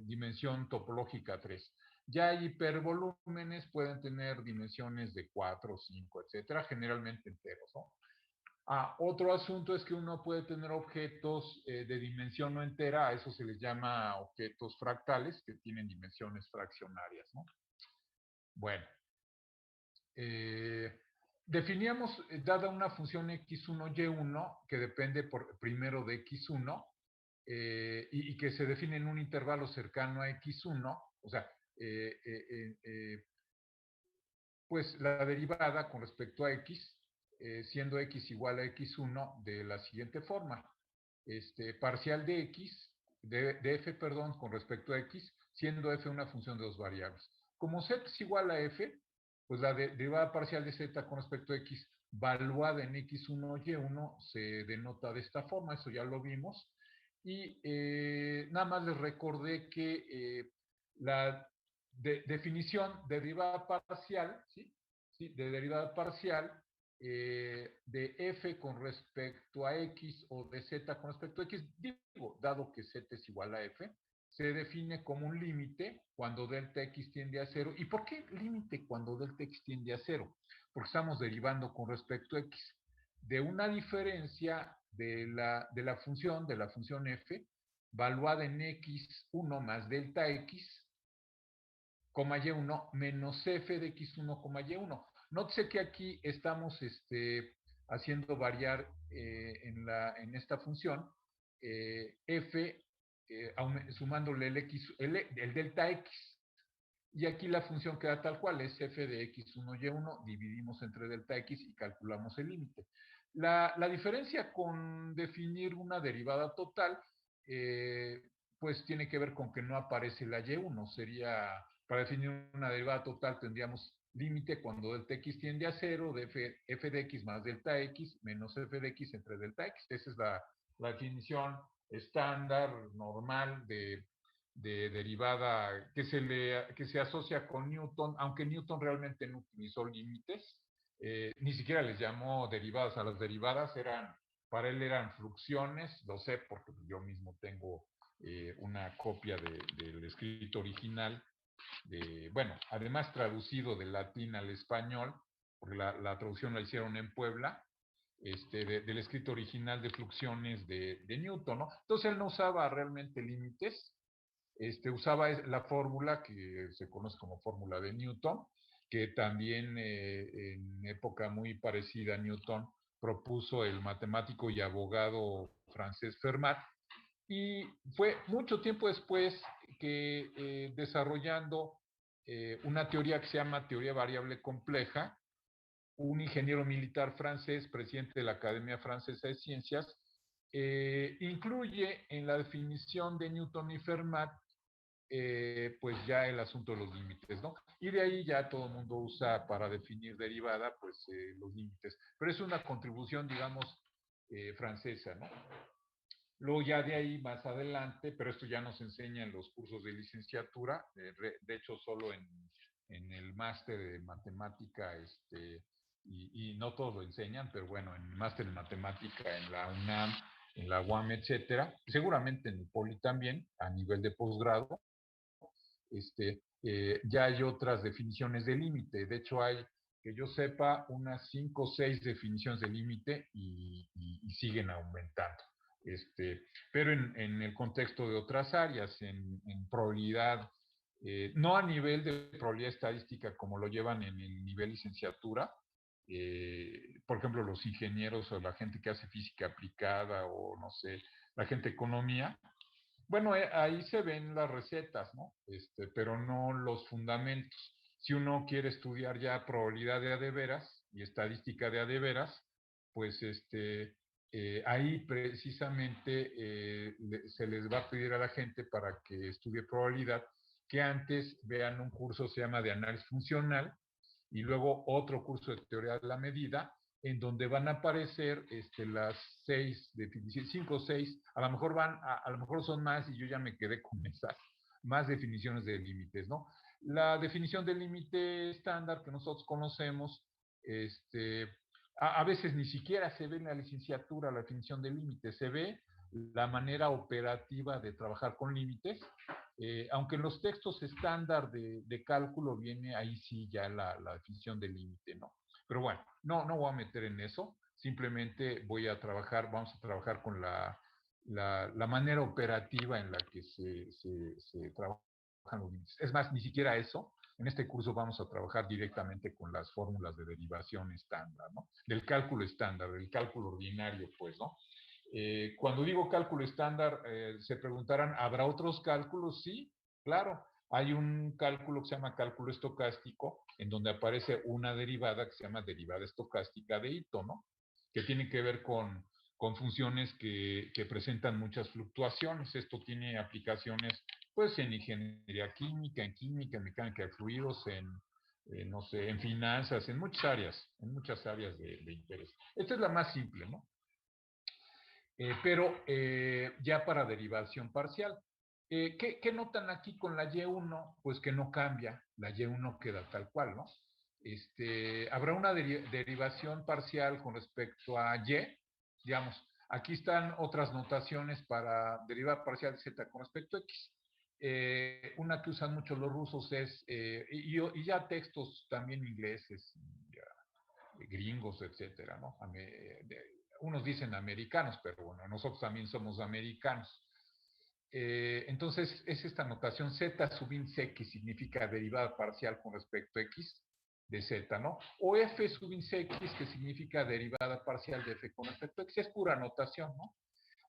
dimensión topológica 3. Ya hipervolúmenes pueden tener dimensiones de 4, 5, etcétera, generalmente enteros, ¿no? Otro asunto es que uno puede tener objetos de dimensión no entera, a eso se les llama objetos fractales, que tienen dimensiones fraccionarias, ¿no? Bueno, eh, definíamos, dada una función x1, y1, que depende primero de x1, y que se define en un intervalo cercano a x1, o sea, eh, eh, eh, pues la derivada con respecto a x, siendo x igual a x1 de la siguiente forma. Parcial de x, de f, perdón, con respecto a x, siendo f una función de dos variables. Como z es igual a f, pues la derivada parcial de z con respecto a x, valuada en x1, y1, se denota de esta forma, eso ya lo vimos. Y nada más les recordé que la definición de derivada parcial, ¿sí? ¿Sí? De derivada parcial de f con respecto a x o de z con respecto a x, digo, dado que z es igual a f, se define como un límite cuando delta x tiende a cero. ¿Y por qué límite cuando delta x tiende a cero? Porque estamos derivando con respecto a x de una diferencia de la función f, valuada en x1 más delta x, y1 menos f de x1, y1. Nótese que aquí estamos haciendo variar en esta función f, sumándole el delta x. Y aquí la función queda tal cual, es f de x1, y1, dividimos entre delta x y calculamos el límite. La diferencia con definir una derivada total, pues tiene que ver con que no aparece la y1. Sería, para definir una derivada total tendríamos límite cuando delta x tiende a cero, de f de x más delta x menos f de x entre delta x. Esa es la definición estándar, normal, de derivada que se asocia con Newton, aunque Newton realmente no utilizó límites, ni siquiera les llamó derivadas. A las derivadas para él eran fluxiones, lo sé porque yo mismo tengo una copia del escrito original, bueno, además traducido del latín al español, porque la traducción la hicieron en Puebla, del escrito original de fluxiones de Newton, ¿no? Entonces él no usaba realmente límites, usaba la fórmula que se conoce como fórmula de Newton, que también en época muy parecida a Newton propuso el matemático y abogado francés Fermat, y fue mucho tiempo después que desarrollando una teoría que se llama teoría variable compleja, un ingeniero militar francés, presidente de la Academia Francesa de Ciencias, incluye en la definición de Newton y Fermat pues ya el asunto de los límites, ¿no? Y de ahí ya todo el mundo usa para definir derivada, pues los límites. Pero es una contribución, digamos, francesa, ¿no? Luego ya de ahí más adelante, pero esto ya nos enseña en los cursos de licenciatura, de hecho solo en el máster de matemática, y no todos lo enseñan, pero bueno, en el máster de matemática en la UNAM, en la UAM, etcétera, seguramente en el POLI también, a nivel de posgrado, ya hay otras definiciones de límite. De hecho, hay, que yo sepa, unas 5 o 6 definiciones de límite y siguen aumentando. Pero en el contexto de otras áreas, en probabilidad, no a nivel de probabilidad estadística como lo llevan en el nivel licenciatura, por ejemplo, los ingenieros o la gente que hace física aplicada o no sé, la gente de economía, bueno, ahí se ven las recetas, ¿no? Pero no los fundamentos. Si uno quiere estudiar ya probabilidad de a de veras y estadística de a de veras, pues ahí precisamente se les va a pedir a la gente para que estudie probabilidad que antes vean un curso se llama de análisis funcional y luego otro curso de teoría de la medida, en donde van a aparecer las 6 definiciones, 5 o 6, a lo mejor a lo mejor son más y yo ya me quedé con esas, más definiciones de límites, ¿no? La definición del límite estándar que nosotros conocemos, a veces ni siquiera se ve en la licenciatura la definición del límite, se ve la manera operativa de trabajar con límites, Aunque en los textos estándar de cálculo viene ahí sí ya la definición del límite, ¿no? Pero bueno, no voy a meter en eso, simplemente vamos a trabajar con la manera operativa en la que se trabajan los límites. Es más, ni siquiera eso. En este curso vamos a trabajar directamente con las fórmulas de derivación estándar, ¿no? Del cálculo estándar, del cálculo ordinario, pues, ¿no? Cuando digo cálculo estándar, se preguntarán, ¿habrá otros cálculos? Sí, claro. Hay un cálculo que se llama cálculo estocástico, en donde aparece una derivada que se llama derivada estocástica de Ito, ¿no? Que tiene que ver con funciones que presentan muchas fluctuaciones. Esto tiene aplicaciones, pues, en ingeniería química, en mecánica de fluidos, no sé, en finanzas, en muchas áreas de interés. Esta es la más simple, ¿no? Pero ya para derivación parcial. ¿Qué notan aquí con la Y1? Pues que no cambia, la Y1 queda tal cual, ¿no? Habrá una derivación parcial con respecto a Y, digamos, aquí están otras notaciones para derivar parcial de Z con respecto a X. Una que usan mucho los rusos es, y ya textos también ingleses, gringos, etcétera, ¿no? Unos dicen americanos, pero bueno, nosotros también somos americanos. Entonces, es esta notación Z sub índice X significa derivada parcial con respecto a X de Z, ¿no? O F sub índice X, que significa derivada parcial de F con respecto a X, es pura notación, ¿no?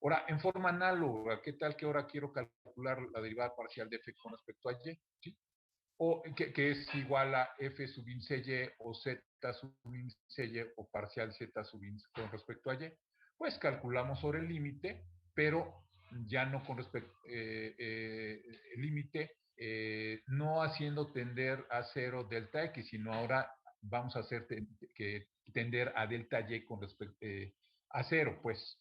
Ahora, en forma análoga, ¿qué tal que ahora quiero calcular la derivada parcial de F con respecto a Y? ¿Sí? O que es igual a F sub índice Y o Z sub índice Y o parcial Z sub índice con respecto a Y. Pues calculamos sobre el límite, pero ya no con respecto el límite, no haciendo tender a cero delta X, sino ahora vamos a hacer que tender a delta Y con respecto a cero, pues.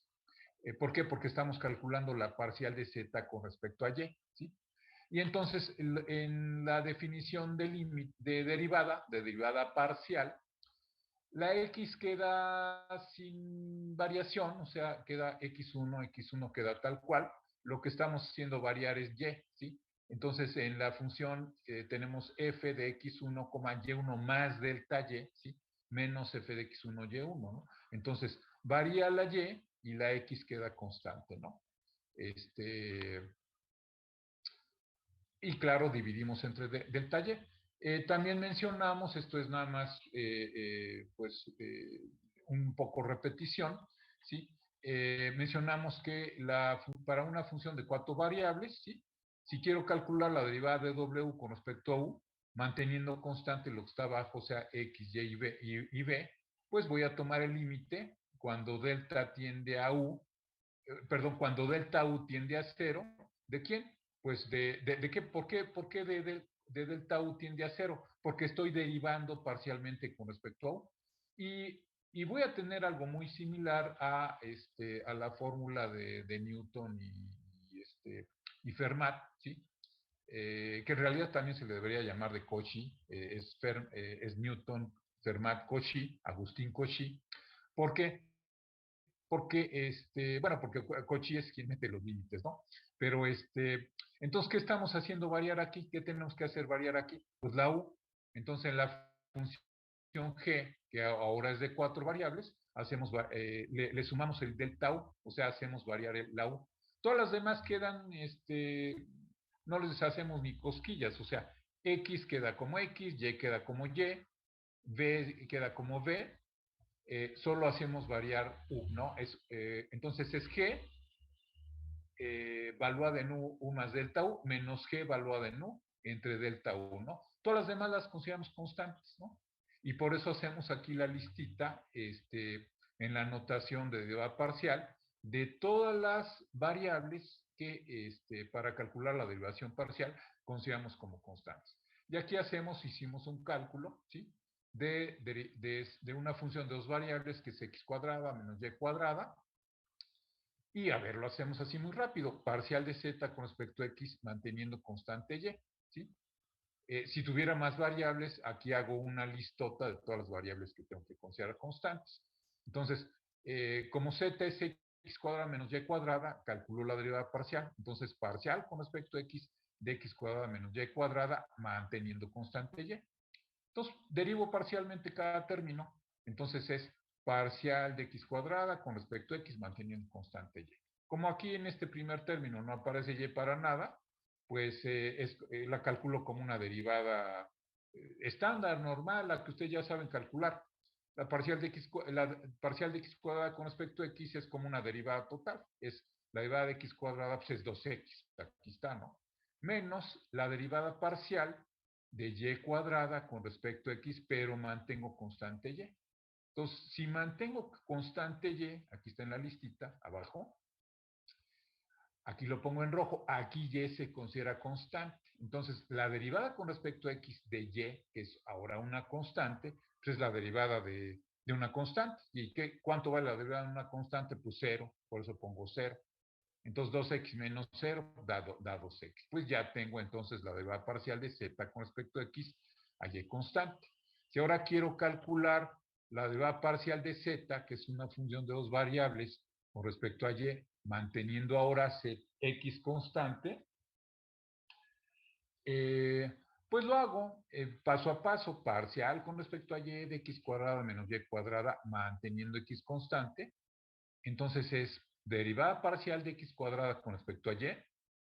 ¿Por qué? Porque estamos calculando la parcial de Z con respecto a Y, ¿sí? Y entonces, en la definición de derivada parcial, la X queda sin variación, o sea, queda X1 queda tal cual. Lo que estamos haciendo variar es Y, ¿sí? Entonces, en la función tenemos f de x1, y1 más delta y, ¿sí? Menos f de x1, y1, ¿no? Entonces, varía la y la x queda constante, ¿no? Y claro, dividimos entre del taller. También mencionamos, esto es nada más, pues, un poco repetición, ¿sí? Mencionamos que para una función de 4 variables, ¿sí? Si quiero calcular la derivada de W con respecto a U, manteniendo constante lo que está abajo, o sea, X, Y y B, pues voy a tomar el límite cuando delta tiende a U, perdón, cuando delta U tiende a cero, ¿de quién? Pues de qué, ¿por qué de delta U tiende a cero? Porque estoy derivando parcialmente con respecto a U. Y voy a tener algo muy similar a la fórmula de Newton y Fermat, ¿sí? Que en realidad también se le debería llamar de Cauchy, es Newton, Fermat, Cauchy, Agustín Cauchy. ¿Por qué? Porque, bueno, porque Cauchy es quien mete los límites, ¿no? Pero, entonces, ¿qué estamos haciendo variar aquí? ¿Qué tenemos que hacer variar aquí? Pues la U. Entonces, en la función G, que ahora es de 4 variables, le sumamos el delta U, o sea, hacemos variar la U. Todas las demás quedan, no les hacemos ni cosquillas, o sea, X queda como X, Y queda como Y, V queda como V, solo hacemos variar U, ¿no? Entonces es G valuada en U más delta U, menos G valuada en U entre delta U, ¿no? Todas las demás las consideramos constantes, ¿no? Y por eso hacemos aquí la listita en la notación de derivada parcial de todas las variables que para calcular la derivación parcial consideramos como constantes. Y aquí hicimos un cálculo, ¿sí? De una función de dos variables que es x cuadrada menos y cuadrada. Y a ver, lo hacemos así muy rápido. Parcial de z con respecto a x manteniendo constante y, ¿sí? Si tuviera más variables, aquí hago una listota de todas las variables que tengo que considerar constantes. Entonces, como z es x cuadrada menos y cuadrada, calculo la derivada parcial. Entonces, parcial con respecto a x de x cuadrada menos y cuadrada manteniendo constante y. Entonces, derivo parcialmente cada término. Entonces es parcial de x cuadrada con respecto a x manteniendo constante y. Como aquí en este primer término no aparece y para nada, pues la calculo como una derivada estándar, normal, la que ustedes ya saben calcular. La parcial de x cuadrada con respecto a x es como una derivada total. Es la derivada de x cuadrada pues es 2x. Aquí está, ¿no? Menos la derivada parcial de y cuadrada con respecto a x, pero mantengo constante y. Entonces, si mantengo constante y, aquí está en la listita, abajo, aquí lo pongo en rojo, aquí y se considera constante. Entonces, la derivada con respecto a x de y, que es ahora una constante, pues es la derivada de una constante. ¿Y cuánto vale la derivada de una constante? Pues 0, por eso pongo 0. Entonces 2x menos 0 da 2x. Pues ya tengo entonces la derivada parcial de z con respecto a x a y constante. Si ahora quiero calcular la derivada parcial de z, que es una función de dos variables con respecto a y, manteniendo ahora x constante, pues lo hago paso a paso, parcial con respecto a y de x cuadrada menos y cuadrada, manteniendo x constante. Entonces es derivada parcial de x cuadrada con respecto a y,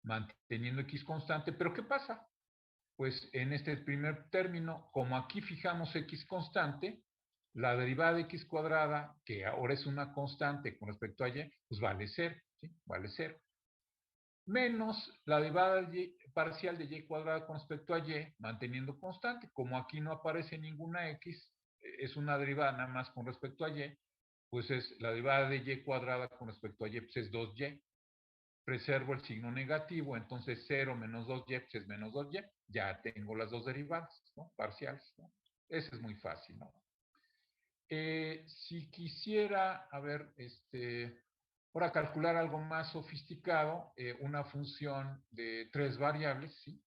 manteniendo x constante. ¿Pero qué pasa? Pues en este primer término, como aquí fijamos x constante, la derivada de x cuadrada, que ahora es una constante con respecto a y, pues vale 0, ¿sí? Vale 0. Menos la derivada parcial de y cuadrada con respecto a y, manteniendo constante. Como aquí no aparece ninguna x, es una derivada nada más con respecto a y, pues es la derivada de y cuadrada con respecto a y, pues es 2y. Preservo el signo negativo, entonces 0 menos 2y pues es menos 2y. Ya tengo las dos derivadas, ¿no? Parciales, ¿no? Eso es muy fácil, ¿no? Si quisiera, a ver, para calcular algo más sofisticado, una función de tres variables, ¿sí?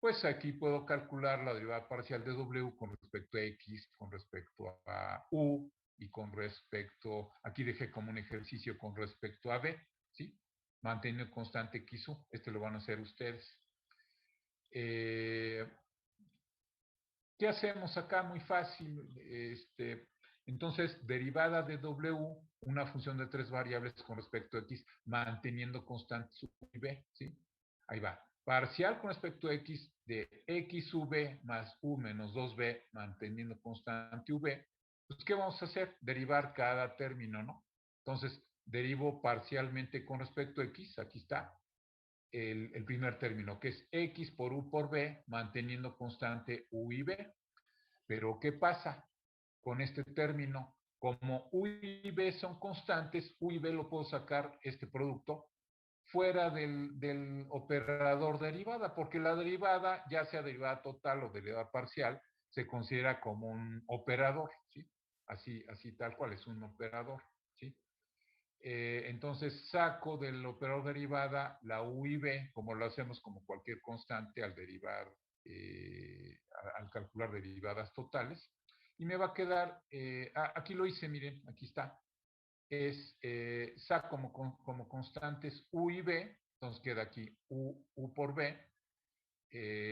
Pues aquí puedo calcular la derivada parcial de w con respecto a x, con respecto a u, y con respecto, aquí dejé como un ejercicio con respecto a b, ¿sí? Manteniendo constante x, u. Lo van a hacer ustedes. ¿Qué hacemos acá? Muy fácil. Entonces, derivada de w, una función de tres variables con respecto a x, manteniendo constantes u y b, ¿sí? Ahí va. Parcial con respecto a x de x v más u menos 2b, manteniendo constante v. Pues, ¿qué vamos a hacer? Derivar cada término, ¿no? Entonces, derivo parcialmente con respecto a x, aquí está, el primer término, que es x por u por b, manteniendo constante u y b. Pero, ¿qué pasa con este término? Como u y b son constantes, u y b lo puedo sacar, este producto, fuera del operador derivada, porque la derivada, ya sea derivada total o derivada parcial, se considera como un operador, ¿sí? Así tal cual, es un operador, ¿sí? Entonces saco del operador derivada la u y b, como lo hacemos como cualquier constante al derivar, al calcular derivadas totales, y me va a quedar, aquí lo hice, miren, aquí está, saco como constantes u y b, entonces queda aquí u por b.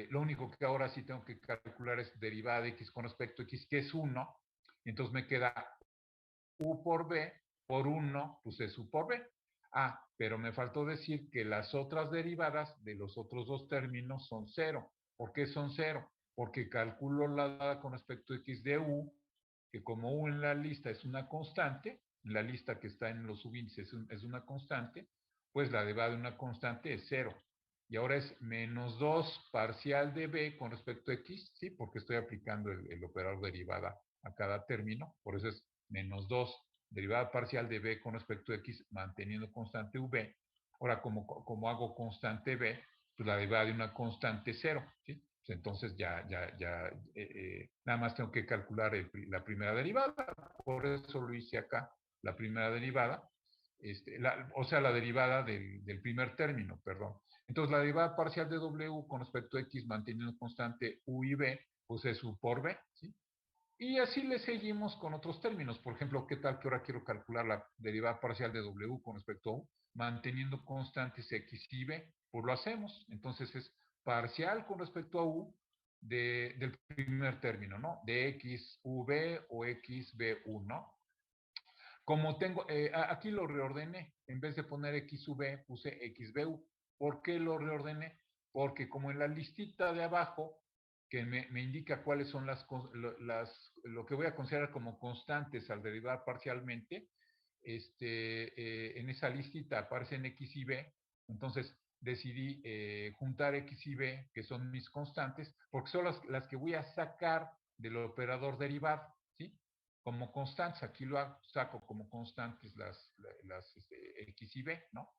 Lo único que ahora sí tengo que calcular es derivada de x con respecto a x, que es 1. Entonces me queda u por b por 1, pues es u por b. Pero me faltó decir que las otras derivadas de los otros dos términos son 0. ¿Por qué son 0? Porque calculo la dada con respecto a x de u, que como u en la lista es una constante, en la lista que está en los subíndices es una constante, pues la derivada de una constante es 0. Y ahora es menos 2 parcial de b con respecto a x, ¿sí? Porque estoy aplicando el operador derivada a cada término, por eso es menos 2 derivada parcial de b con respecto a x manteniendo constante v. Ahora, como hago constante b, pues la derivada de una constante 0, ¿sí? Pues entonces nada más tengo que calcular la primera derivada, por eso lo hice acá, la primera derivada, o sea, la derivada del primer término, perdón. Entonces, la derivada parcial de w con respecto a x manteniendo constante u y b, pues es u por b, ¿sí? Y así le seguimos con otros términos. Por ejemplo, ¿qué tal que ahora quiero calcular la derivada parcial de w con respecto a u, manteniendo constantes x y b? Pues lo hacemos. Entonces es parcial con respecto a u del primer término, ¿no? De xv o xbu, ¿no? Como tengo, aquí lo reordené, en vez de poner xv, puse xbu. ¿Por qué lo reordené? Porque como en la listita de abajo, que me indica cuáles son lo que voy a considerar como constantes al derivar parcialmente, en esa listita aparecen x y b, entonces decidí juntar x y b, que son mis constantes, porque son las que voy a sacar del operador derivar, ¿sí? Como constantes, aquí lo saco como constantes las x y b, ¿no?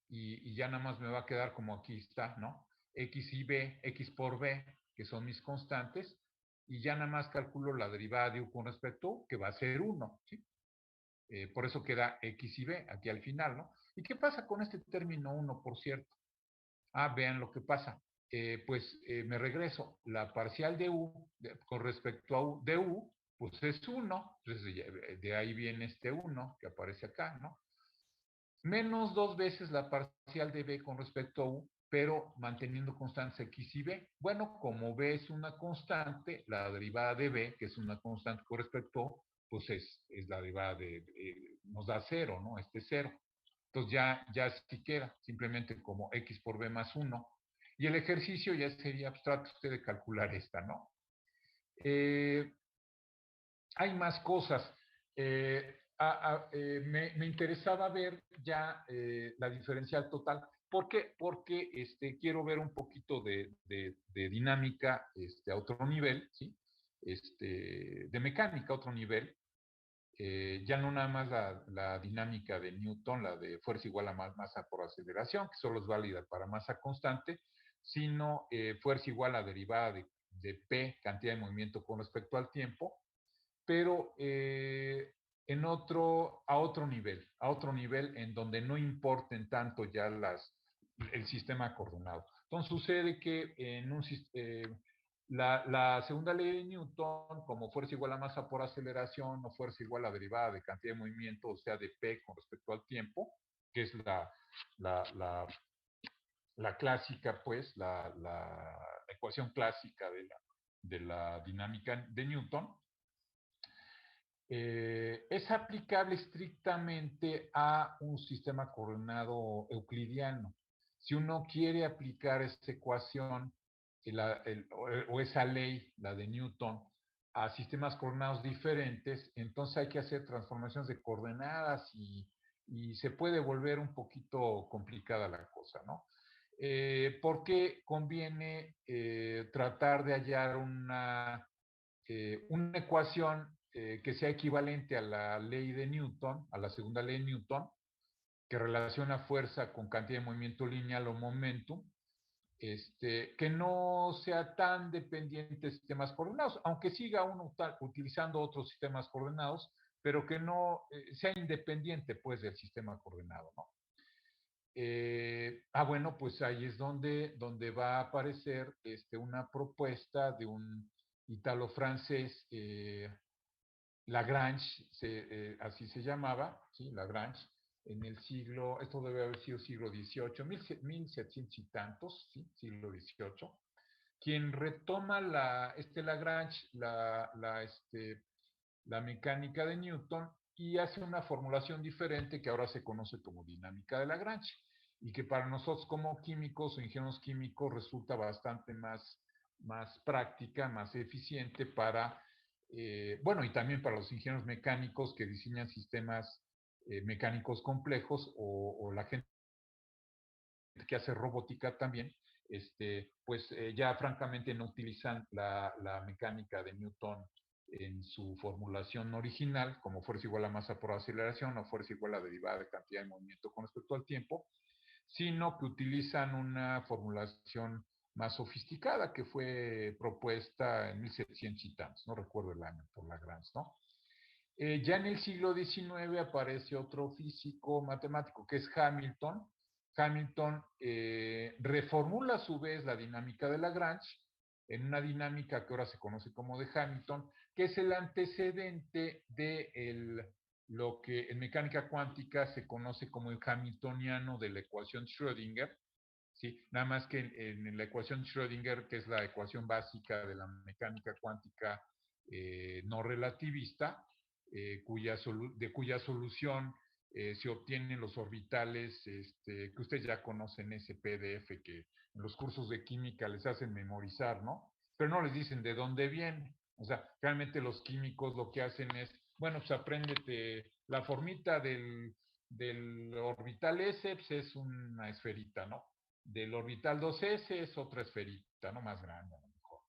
Y ya nada más me va a quedar como aquí está, ¿no? X y b, x por b, que son mis constantes, y ya nada más calculo la derivada de u con respecto a u, que va a ser 1, ¿sí? Por eso queda x y b aquí al final, ¿no? ¿Y qué pasa con este término 1, por cierto? Vean lo que pasa. Me regreso. La parcial de u con respecto a u de u, pues es 1. Entonces, de ahí viene este 1 que aparece acá, ¿no? Menos 2 veces la parcial de b con respecto a u, pero manteniendo constantes x y b. Bueno, como b es una constante, la derivada de b, que es una constante con respecto a u, pues es la derivada nos da 0, ¿no? 0. Entonces ya sí queda, simplemente como x por b más 1. Y el ejercicio ya sería abstracto usted de calcular esta, ¿no? Hay más cosas. Me interesaba ver ya la diferencial total. ¿Por qué? Porque quiero ver un poquito de dinámica a otro nivel, ¿sí? De mecánica a otro nivel. Ya no nada más la dinámica de Newton, la de fuerza igual a masa por aceleración, que solo es válida para masa constante, sino fuerza igual a derivada de P, cantidad de movimiento con respecto al tiempo, pero a otro nivel en donde no importen tanto ya el sistema coordenado. Entonces sucede que la segunda ley de Newton, como fuerza igual a masa por aceleración o fuerza igual a derivada de cantidad de movimiento, o sea, de P con respecto al tiempo, que es la, la, la clásica, pues, la ecuación clásica de la dinámica de Newton, es aplicable estrictamente a un sistema coordenado euclidiano. Si uno quiere aplicar esta ecuación o esa ley, la de Newton, a sistemas coordenados diferentes, entonces hay que hacer transformaciones de coordenadas y se puede volver un poquito complicada la cosa, ¿no? Porque conviene tratar de hallar una ecuación que sea equivalente a la ley de Newton, a la segunda ley de Newton, que relaciona fuerza con cantidad de movimiento lineal o momentum, que no sea tan dependiente de sistemas coordenados, aunque siga uno utilizando otros sistemas coordenados, pero que no sea independiente, pues, del sistema coordenado, ¿no? Bueno, pues ahí es donde va a aparecer una propuesta de un italo-francés, Lagrange, así se llamaba, ¿sí? Lagrange, en el siglo, esto debe haber sido siglo XVIII, 1700 y tantos, ¿sí? Siglo XVIII, quien retoma Lagrange, la mecánica de Newton, y hace una formulación diferente que ahora se conoce como dinámica de Lagrange, y que para nosotros como químicos o ingenieros químicos resulta bastante más práctica, más eficiente bueno, y también para los ingenieros mecánicos que diseñan sistemas mecánicos complejos o la gente que hace robótica también, ya francamente no utilizan la mecánica de Newton en su formulación original, como fuerza igual a masa por aceleración o fuerza igual a derivada de cantidad de movimiento con respecto al tiempo, sino que utilizan una formulación más sofisticada que fue propuesta en 1700 y tantos, no recuerdo el año, por Lagrange, ¿no? Ya en el siglo XIX aparece otro físico matemático que es Hamilton. Hamilton reformula a su vez la dinámica de Lagrange en una dinámica que ahora se conoce como de Hamilton, que es el antecedente de lo que en mecánica cuántica se conoce como el hamiltoniano de la ecuación Schrödinger, ¿sí? Nada más que en la ecuación de Schrödinger, que es la ecuación básica de la mecánica cuántica no relativista, de cuya solución se obtienen los orbitales que ustedes ya conocen, ese PDF que en los cursos de química les hacen memorizar, ¿no? Pero no les dicen de dónde viene. O sea, realmente los químicos lo que hacen es, bueno, pues apréndete la formita del orbital S, pues es una esferita, ¿no? Del orbital 2S es otra esferita, ¿no? Más grande, a lo mejor.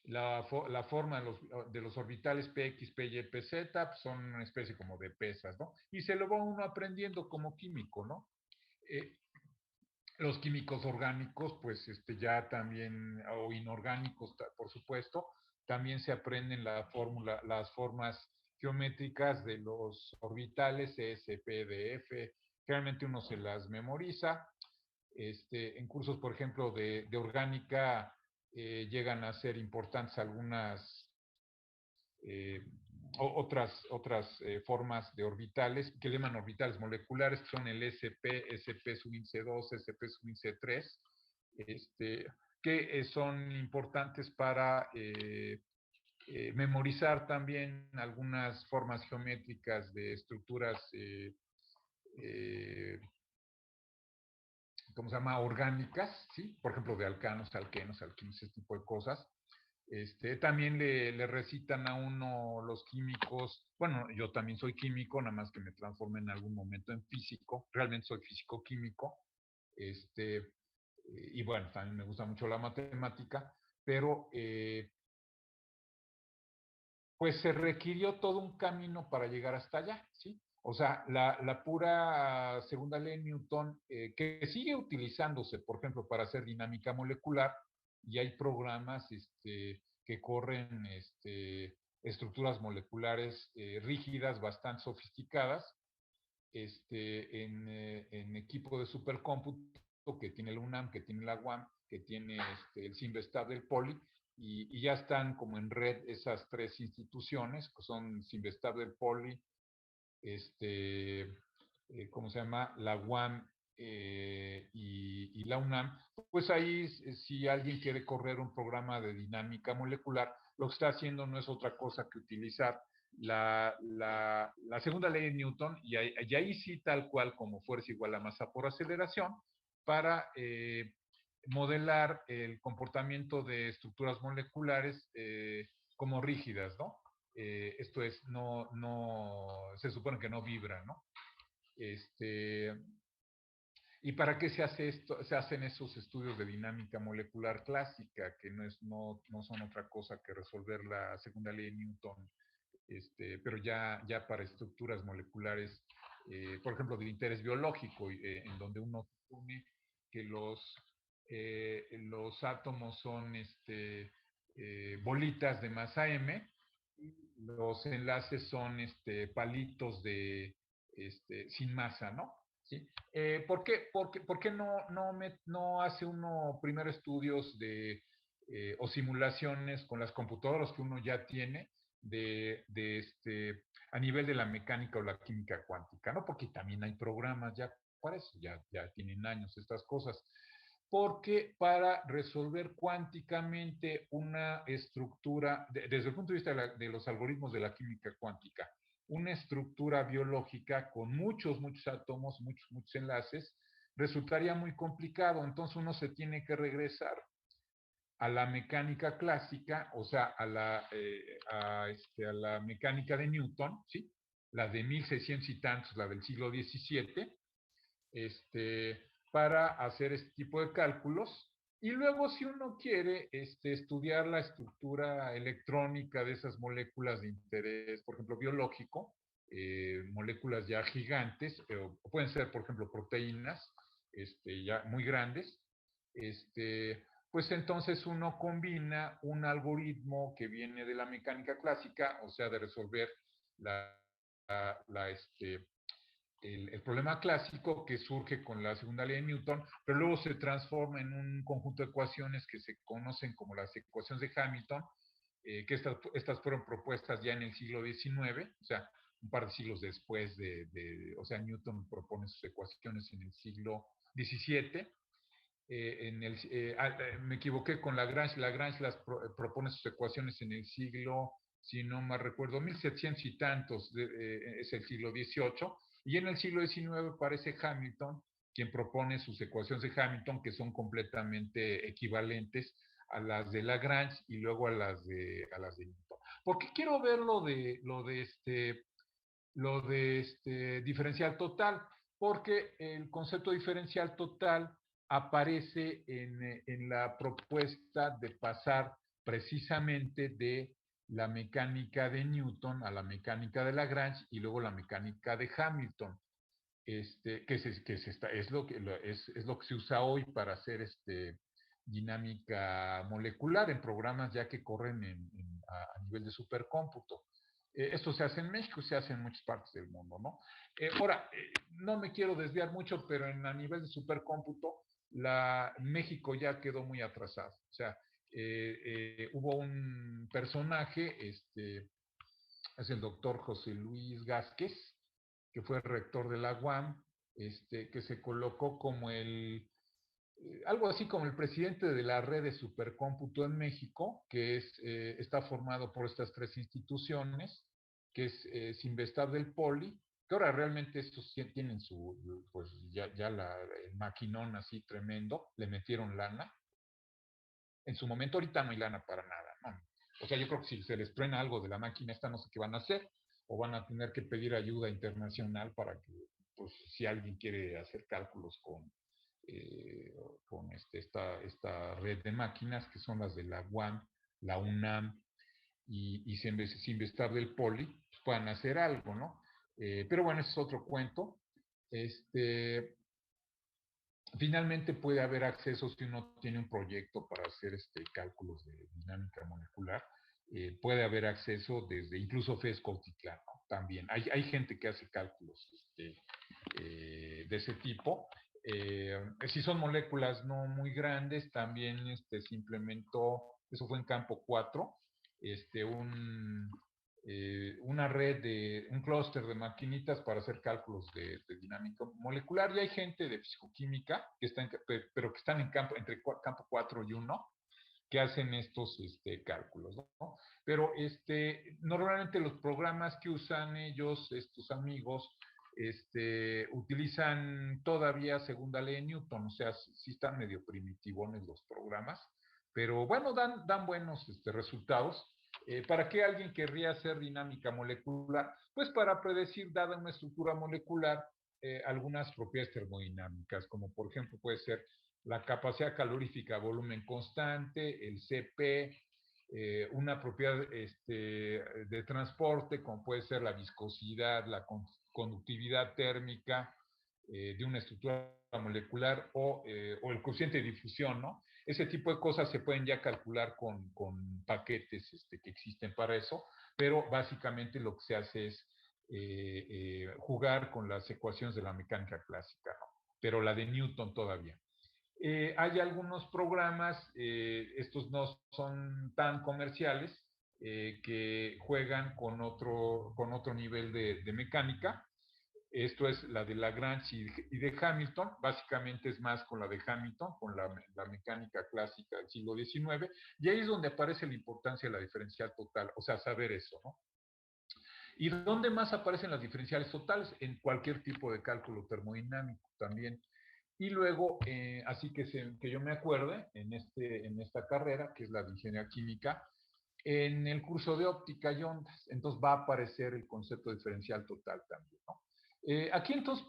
La forma de los orbitales PX, PY, PZ pues son una especie como de pesas, ¿no? Y se lo va uno aprendiendo como químico, ¿no? Eh, los químicos orgánicos, pues ya también, o inorgánicos, por supuesto, también se aprenden las formas geométricas de los orbitales, S, P, D, F. Realmente uno se las memoriza. En cursos, por ejemplo, de orgánica, llegan a ser importantes algunas eh, otras formas de orbitales, que le llaman orbitales moleculares, que son el SP sub índice 2, SP sub índice 3, que son importantes para memorizar también algunas formas geométricas de estructuras, eh, ¿cómo se llama? Orgánicas, ¿sí? Por ejemplo, de alcanos, alquenos, alquinos, ese tipo de cosas. También le recitan a uno los químicos. Bueno, yo también soy químico, nada más que me transformé en algún momento en físico. Realmente soy físico-químico. Y bueno, también me gusta mucho la matemática, pero pues se requirió todo un camino para llegar hasta allá, ¿sí? O sea, la pura segunda ley de Newton, que sigue utilizándose, por ejemplo, para hacer dinámica molecular, y hay programas que corren estructuras moleculares rígidas, bastante sofisticadas, en equipo de supercómputo que tiene el UNAM, que tiene la UAM, que tiene el CIMBESTAB del POLI, y ya están como en red esas tres instituciones, que son CIMBESTAB del POLI, ¿cómo se llama? La UAM y la UNAM. Pues ahí, si alguien quiere correr un programa de dinámica molecular, lo que está haciendo no es otra cosa que utilizar la segunda ley de Newton, y ahí sí tal cual como fuerza igual a masa por aceleración, para modelar el comportamiento de estructuras moleculares como rígidas, ¿no? Esto es, se supone que no vibra, ¿no? ¿Y para qué se hace esto? Se hacen esos estudios de dinámica molecular clásica, que no son otra cosa que resolver la segunda ley de Newton, pero ya para estructuras moleculares, por ejemplo, de interés biológico, en donde uno supone que los átomos son bolitas de masa M, y los enlaces son palitos sin masa, ¿no? ¿Sí? ¿Por qué no hace uno primero estudios o simulaciones con las computadoras que uno ya tiene a nivel de la mecánica o la química cuántica, ¿no? Porque también hay programas ya para eso, ya tienen años estas cosas. Porque para resolver cuánticamente una estructura, desde el punto de vista de los algoritmos de la química cuántica, una estructura biológica con muchos átomos, muchos enlaces, resultaría muy complicado. Entonces uno se tiene que regresar a la mecánica clásica, o sea, a la mecánica de Newton, ¿sí? La de 1600 y tantos, la del siglo XVII, para hacer este tipo de cálculos. Y luego, si uno quiere estudiar la estructura electrónica de esas moléculas de interés, por ejemplo, biológico, moléculas ya gigantes, o pueden ser, por ejemplo, proteínas ya muy grandes, pues entonces uno combina un algoritmo que viene de la mecánica clásica, o sea, de resolver la, la, el problema clásico que surge con la segunda ley de Newton, pero luego se transforma en un conjunto de ecuaciones que se conocen como las ecuaciones de Hamilton, que estas fueron propuestas ya en el siglo XIX, o sea, un par de siglos después o sea, Newton propone sus ecuaciones en el siglo XVII, me equivoqué con Lagrange. Lagrange propone sus ecuaciones en el siglo, si no me recuerdo, 1700 y tantos, es el siglo XVIII, y en el siglo XIX aparece Hamilton, quien propone sus ecuaciones de Hamilton, que son completamente equivalentes a las de Lagrange y luego a las de Newton. ¿Por qué quiero ver lo de diferencial total? Porque el concepto de diferencial total aparece en la propuesta de pasar precisamente de la mecánica de Newton a la mecánica de Lagrange y luego la mecánica de Hamilton. Es lo que se usa hoy para hacer dinámica molecular en programas ya que corren a nivel de supercómputo. Esto se hace en México, se hace en muchas partes del mundo, ¿no? Ahora, no me quiero desviar mucho, pero a nivel de supercómputo, México ya quedó muy atrasado. O sea, hubo un personaje, es el doctor José Luis Gázquez, que fue rector de la UAM, que se colocó como algo así como el presidente de la red de supercómputo en México, que está formado por estas tres instituciones, que es Sinvestab del Poli, que ahora realmente estos tienen pues ya el maquinón así tremendo, le metieron lana. En su momento ahorita no hay lana para nada, ¿no? O sea, yo creo que si se les truena algo de la máquina esta, no sé qué van a hacer, o van a tener que pedir ayuda internacional para que, pues, si alguien quiere hacer cálculos eh, con esta red de máquinas, que son las de la UAM, la UNAM y Sinvestab del Poli, pues puedan hacer algo, ¿no? Pero bueno, ese es otro cuento. Este, Finalmente puede haber acceso si uno tiene un proyecto para hacer cálculos de dinámica molecular, puede haber acceso desde incluso FES Cuautitlán, ¿no? También hay gente que hace cálculos de ese tipo. Si son moléculas no muy grandes, también se implementó, eso fue en campo 4, una red un clúster de maquinitas para hacer cálculos de dinámica molecular, y hay gente de fisicoquímica pero que están en entre campo 4 y 1 que hacen estos cálculos, ¿no? Pero normalmente los programas que usan ellos, estos amigos, utilizan todavía segunda ley de Newton, o sea, sí están medio primitivones los programas, pero bueno, dan buenos resultados. ¿Para qué alguien querría hacer dinámica molecular? Pues para predecir, dada una estructura molecular, algunas propiedades termodinámicas, como por ejemplo puede ser la capacidad calorífica a volumen constante, el CP, una propiedad de transporte, como puede ser la viscosidad, la conductividad térmica de una estructura molecular o el coeficiente de difusión, ¿no? Ese tipo de cosas se pueden ya calcular con paquetes que existen para eso, pero básicamente lo que se hace es jugar con las ecuaciones de la mecánica clásica, ¿no? Pero la de Newton todavía. Hay algunos programas, estos no son tan comerciales, que juegan con otro nivel de mecánica. Esto es la de Lagrange y de Hamilton, básicamente es más con la de Hamilton, con la mecánica clásica del siglo XIX, y ahí es donde aparece la importancia de la diferencial total, o sea, saber eso, ¿no? ¿Y dónde más aparecen las diferenciales totales? En cualquier tipo de cálculo termodinámico también. Y luego, así que yo me acuerde, en esta carrera, que es la de ingeniería química, en el curso de óptica y ondas, entonces va a aparecer el concepto diferencial total también, ¿no? Aquí entonces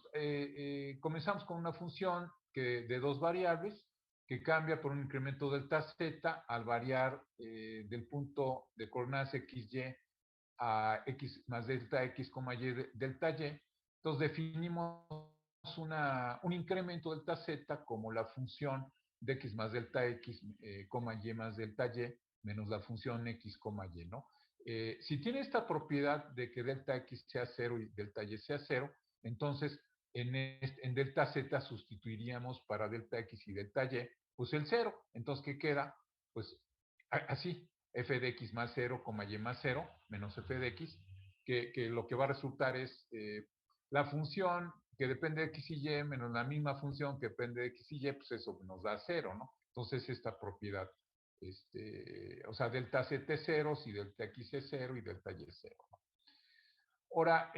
comenzamos con una función de dos variables que cambia por un incremento delta z al variar del punto de coordenadas xy a x más delta x, y delta y. Entonces definimos un incremento delta z como la función de x más delta x, y más delta y, menos la función x, y, ¿no? Si tiene esta propiedad de que delta x sea 0 y delta y sea 0, entonces en delta z sustituiríamos para delta x y delta y, pues el 0. Entonces, ¿qué queda? Pues así, f de x más 0, y más 0, menos f de x, que lo que va a resultar es la función que depende de X y Y menos la misma función que depende de X y Y, pues eso nos da 0, ¿no? Entonces esta propiedad, o sea, delta Z es 0, si delta X es 0 y delta Y es 0, ¿no? Ahora,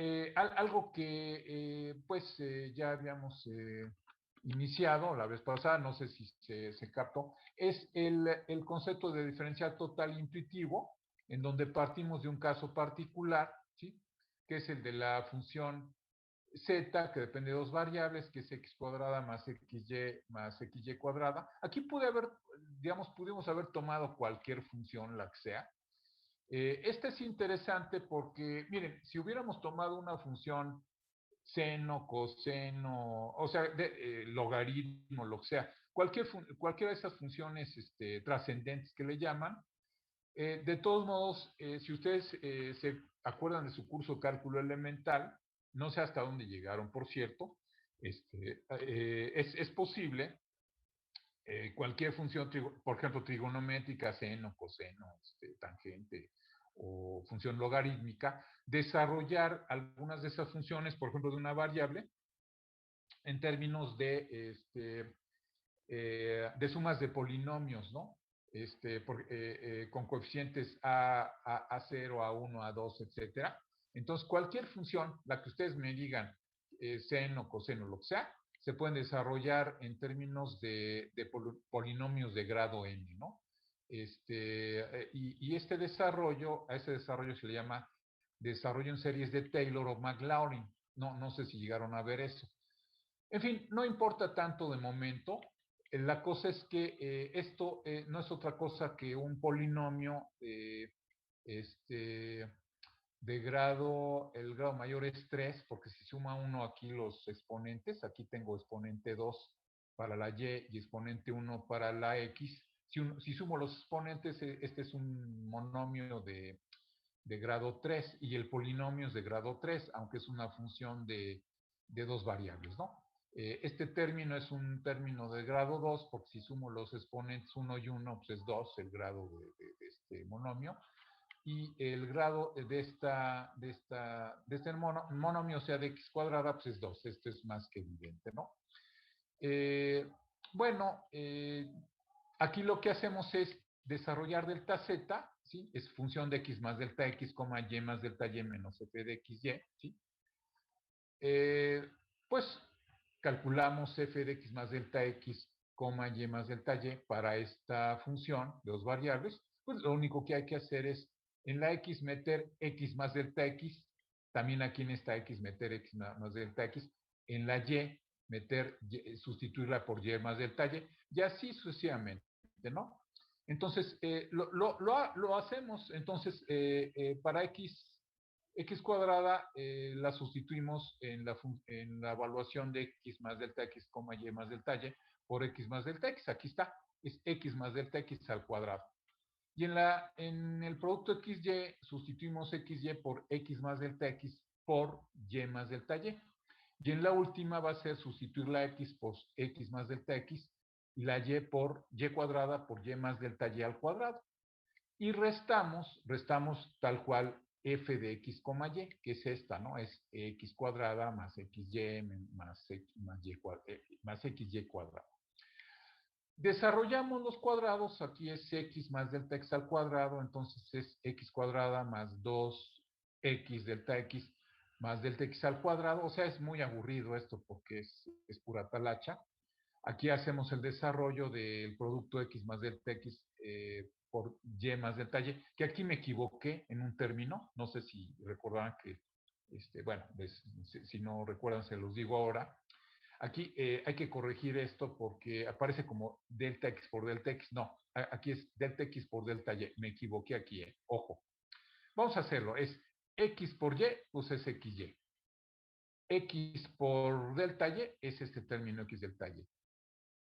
algo que pues ya habíamos iniciado la vez pasada, no sé si se captó, es el concepto de diferencial total intuitivo, en donde partimos de un caso particular, ¿sí? Que es el de la función z, que depende de dos variables, que es x cuadrada más xy cuadrada. Aquí pudimos haber tomado cualquier función, la que sea. Este es interesante porque, miren, si hubiéramos tomado una función seno, coseno, o sea, logaritmo, lo que sea, cualquiera de esas funciones trascendentes que le llaman, de todos modos, si ustedes se acuerdan de su curso de cálculo elemental, no sé hasta dónde llegaron, por cierto, es posible cualquier función, por ejemplo, trigonométrica, seno, coseno, tangente o función logarítmica, desarrollar algunas de esas funciones, por ejemplo, de una variable, en términos de sumas de polinomios, ¿no? Con coeficientes A0, A1, A2, etcétera. Entonces, cualquier función, la que ustedes me digan, seno, coseno, lo que sea, se pueden desarrollar en términos de polinomios de grado n, ¿no? Y a ese desarrollo se le llama desarrollo en series de Taylor o Maclaurin. No sé si llegaron a ver eso. En fin, no importa tanto de momento. La cosa es que esto no es otra cosa que un polinomio este, de grado, el grado mayor es 3, porque si suma uno aquí los exponentes, aquí tengo exponente 2 para la y y exponente 1 para la x. Si sumo los exponentes, este es un monomio de grado 3 y el polinomio es de grado 3, aunque es una función de dos variables, ¿no? Este término es un término de grado 2, porque si sumo los exponentes 1 y 1, pues es 2 el grado de este monomio, y el grado de este monomio, o sea, de x cuadrada, pues es 2. Esto es más que evidente, ¿no? Bueno, aquí lo que hacemos es desarrollar delta z, ¿sí? Es función de x más delta x, y más delta y menos f de xy, ¿sí? Pues calculamos f de x más delta x, y más delta y para esta función de dos variables. Pues lo único que hay que hacer es en la x meter x más delta x, también aquí en esta x meter x más delta x, en la y meter sustituirla por y más delta y así sucesivamente, ¿no? Entonces, lo hacemos, entonces, para x cuadrada la sustituimos en la evaluación de x más delta x, y más delta y por x más delta x. Aquí está, es x más delta x al cuadrado. Y en el producto xy sustituimos xy por x más delta x por y más delta y. Y en la última va a ser sustituir la x por x más delta x y la y por y cuadrada por y más delta y al cuadrado. Y restamos tal cual f de x, y, que es esta, ¿no? Es x cuadrada más xy más xy cuadrado. Desarrollamos los cuadrados, aquí es x más delta x al cuadrado, entonces es x cuadrada más 2x delta x más delta x al cuadrado, o sea, es muy aburrido esto porque es pura talacha. Aquí hacemos el desarrollo del producto x más delta x por y más delta y, que aquí me equivoqué en un término, no sé si recordaban que, bueno, si no recuerdan se los digo ahora. Aquí hay que corregir esto porque aparece como delta x por delta x, no, aquí es delta x por delta y, me equivoqué aquí, ojo. Vamos a hacerlo, es x por y, pues es xy. X por delta y es este término x delta y.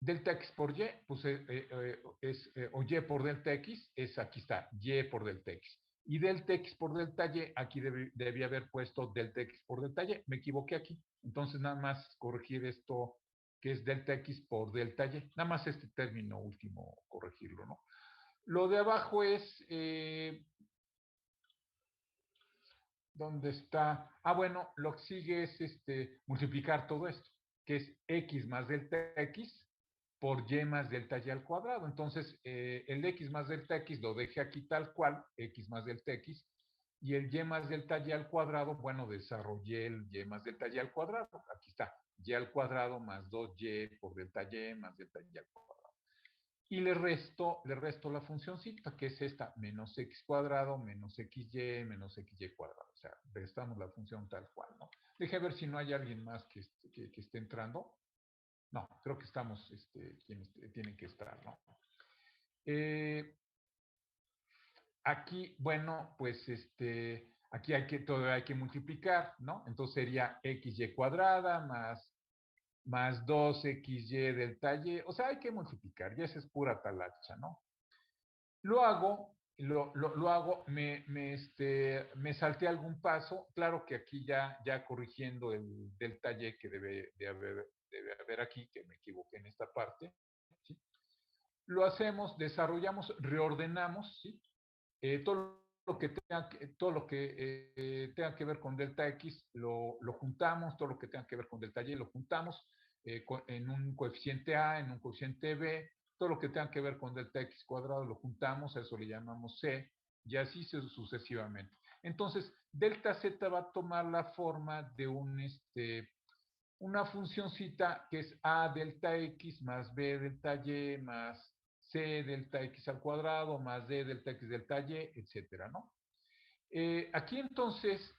Delta x por y, pues o y por delta x, aquí está, y por delta x. Y delta x por delta y, aquí debía haber puesto delta x por delta y. Me equivoqué aquí. Entonces, nada más corregir esto, que es delta x por delta y. Nada más este término último, corregirlo, ¿no? Lo de abajo es ¿Dónde está? Ah, bueno, lo que sigue es multiplicar todo esto, que es x más delta x por y más delta y al cuadrado. Entonces, el x más delta x lo dejé aquí tal cual, x más delta x, y el y más delta y al cuadrado, bueno, desarrollé el y más delta y al cuadrado. Aquí está, y al cuadrado más 2y por delta y más delta y al cuadrado. Y le resto la funcióncita, que es esta, menos x cuadrado, menos xy, menos xy cuadrado. O sea, restamos la función tal cual, ¿no? Deje ver si no hay alguien más que esté entrando. No, creo que estamos quienes tienen que estar, ¿no? Eh, aquí, bueno, pues aquí todavía hay que multiplicar, ¿no? Entonces sería xy cuadrada más 2xy delta y, o sea, hay que multiplicar, y esa es pura talacha, ¿no? Lo hago, lo hago, me salté algún paso, claro que aquí ya corrigiendo el delta y que debe haber aquí, que me equivoqué en esta parte, ¿sí? Lo hacemos, desarrollamos, reordenamos, ¿sí? Todo lo que tenga que ver con delta X lo juntamos, todo lo que tenga que ver con delta Y lo juntamos en un coeficiente A, en un coeficiente B, todo lo que tenga que ver con delta X cuadrado lo juntamos, a eso le llamamos C, y así sucesivamente. Entonces, delta Z va a tomar la forma de una funcióncita que es A delta X más B delta Y más C delta X al cuadrado más D delta X delta Y, etcétera, ¿no? Aquí entonces,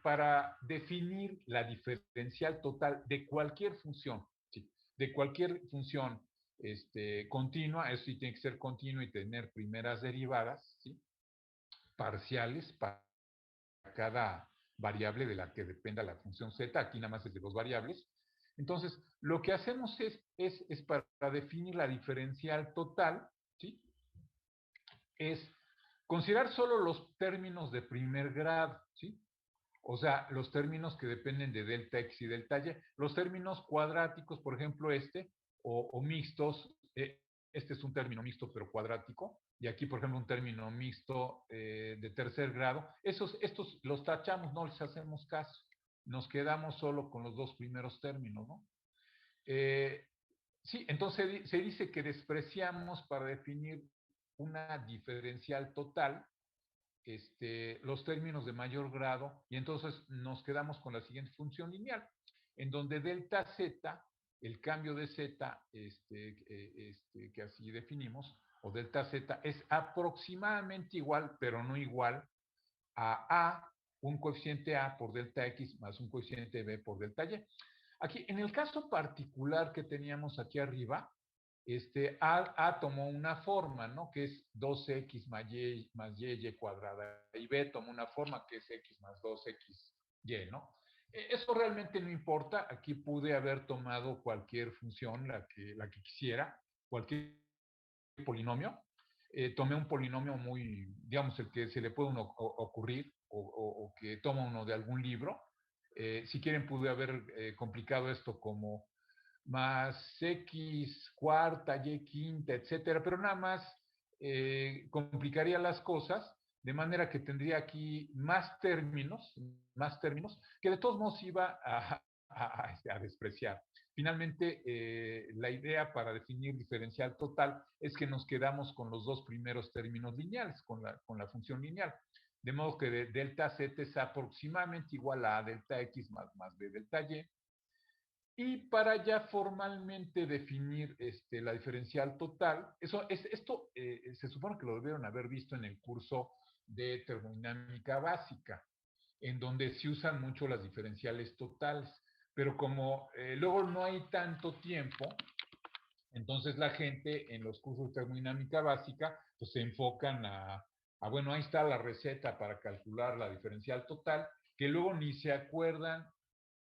para definir la diferencial total de cualquier función, ¿sí? De cualquier función continua, eso sí tiene que ser continuo y tener primeras derivadas, ¿sí? Parciales para cada variable de la que dependa la función z, aquí nada más es de dos variables. Entonces, lo que hacemos es para definir la diferencial total, ¿sí? Es considerar solo los términos de primer grado, ¿sí? O sea, los términos que dependen de delta x y delta y. Los términos cuadráticos, por ejemplo, o mixtos, este es un término mixto pero cuadrático, y aquí, por ejemplo, un término mixto de tercer grado. Estos los tachamos, no les hacemos caso. Nos quedamos solo con los dos primeros términos, ¿no? Eh, sí, entonces se dice que despreciamos para definir una diferencial total los términos de mayor grado, y entonces nos quedamos con la siguiente función lineal, en donde delta z, el cambio de z, que así definimos, o delta z, es aproximadamente igual, pero no igual, a un coeficiente a por delta x más un coeficiente b por delta y. Aquí, en el caso particular que teníamos aquí arriba, A tomó una forma, ¿no? Que es 2x más y cuadrada, y B tomó una forma que es x más 2xy, ¿no? Eso realmente no importa, aquí pude haber tomado cualquier función, la que quisiera, cualquier polinomio. Tomé un polinomio muy, digamos, el que se le puede uno ocurrir o que toma uno de algún libro. Si quieren, pude haber complicado esto como más x cuarta, y quinta, etcétera, pero nada más complicaría las cosas, de manera que tendría aquí más términos, que de todos modos iba a despreciar. Finalmente, la idea para definir diferencial total es que nos quedamos con los dos primeros términos lineales, con la función lineal. De modo que delta z es aproximadamente igual a delta x más b delta y. Y para ya formalmente definir la diferencial total, esto se supone que lo debieron haber visto en el curso de termodinámica básica, en donde se usan mucho las diferenciales totales, pero como luego no hay tanto tiempo, entonces la gente en los cursos de termodinámica básica pues se enfocan bueno, ahí está la receta para calcular la diferencial total, que luego ni se acuerdan